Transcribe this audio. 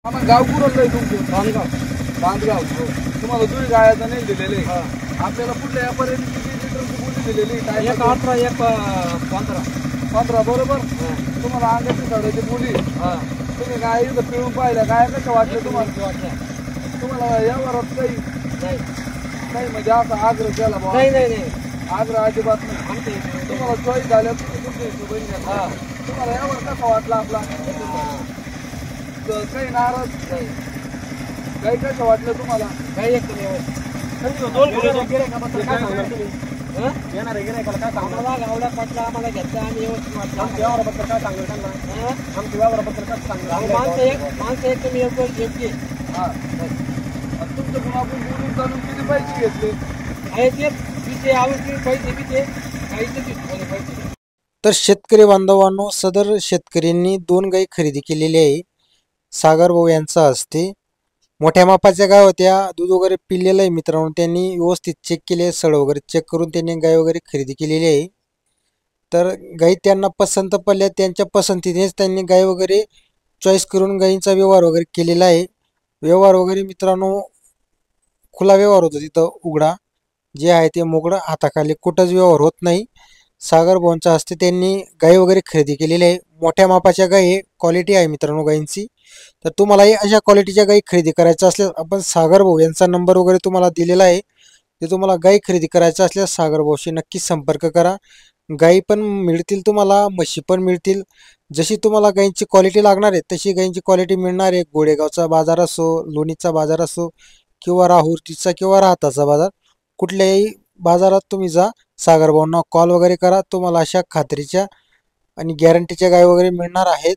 आम्हाला गाव पुरवलंय तुमचं बांधगाव हो. तुम्हाला दुई गायाचा नाही दिलेले आपल्याला कुठल्या यापर्यंत किती लिटरची बोली दिलेली काय 18 1 15 15 बरोबर तुम्हाला अंगाची झाडाची बोली तुम्ही गाय इथं पिळून पाहिल्या गाय कशा वाटल्या तुम्हाला तुम्हाला यावरच काही नाही म्हणजे असं आग्रह केला बाबा नाही आग्रह अजिबात नाही तुम्हाला चॉईस झाल्या तुमच्या हिशोबाने घ्या तुम्हाला यावर कसा वाटला आपला काही नाराज नाही काही कसं वाटलं तुम्हाला काही एक येणार गिरायकाला काय सांगणार गावला पटला आम्हाला घेतला आम्ही व्यवस्थित वाटलं आमच्या व्यवहाराबद्दल काय सांगणार त्यांना आमच्या व्यवहाराबद्दल काय सांगणार माणसं एक तुम्ही योग्य हा तुमच्याकडून आपण बोलून जाणून किती पैसे घेतले आहे ते तिथे आवडते पैसे तिथे पैसे तर शेतकरी बांधवांनो सदर शेतकऱ्यांनी 2 गायी खरेदी केलेली आहे सागर भाऊ यांचा हस्ते मोठ्या मापाच्या गाय होत्या दूध वगैरे पिलेलं आहे मित्रांनो त्यांनी व्यवस्थित चेक केले सड वगैरे चेक करून त्यांनी गाय वगैरे खरेदी केलेली आहे तर गायी त्यांना पसंत पडल्या त्यांच्या पसंतीनेच त्यांनी गाय वगैरे चॉईस करून गायींचा व्यवहार वगैरे केलेला आहे व्यवहार वगैरे मित्रांनो खुला व्यवहार होतो तिथं उघडा जे आहे ते मोकळं हाताखाली कुठंच व्यवहार होत नाही सागर भाऊंच्या हस्ते त्यांनी गाय वगैरे खरेदी केलेली आहे मोठ्या मापाच्या गाय क्वालिटी आहे मित्रांनो गायींची तर तुम्हालाही अशा क्वालिटीच्या गायी खरेदी करायच्या असल्यास आपण सागर भाऊ यांचा नंबर वगैरे तुम्हाला दिलेला आहे ते तुम्हाला गायी खरेदी करायच्या असल्यास सागर भाऊशी नक्की संपर्क करा गायी पण मिळतील तुम्हाला म्हशी पण मिळतील जशी तुम्हाला गायींची क्वालिटी लागणार आहे तशी गायींची क्वालिटी मिळणार आहे गोडेगावचा बाजार असो लोणीचा बाजार असो किंवा राहुरीचा किंवा राहताचा बाजार कुठल्याही बाजारात तुम्ही जा सागर भाऊंना कॉल वगैरे करा तुम्हाला अशा खात्रीच्या आणि गॅरंटीच्या गाय वगैरे मिळणार आहेत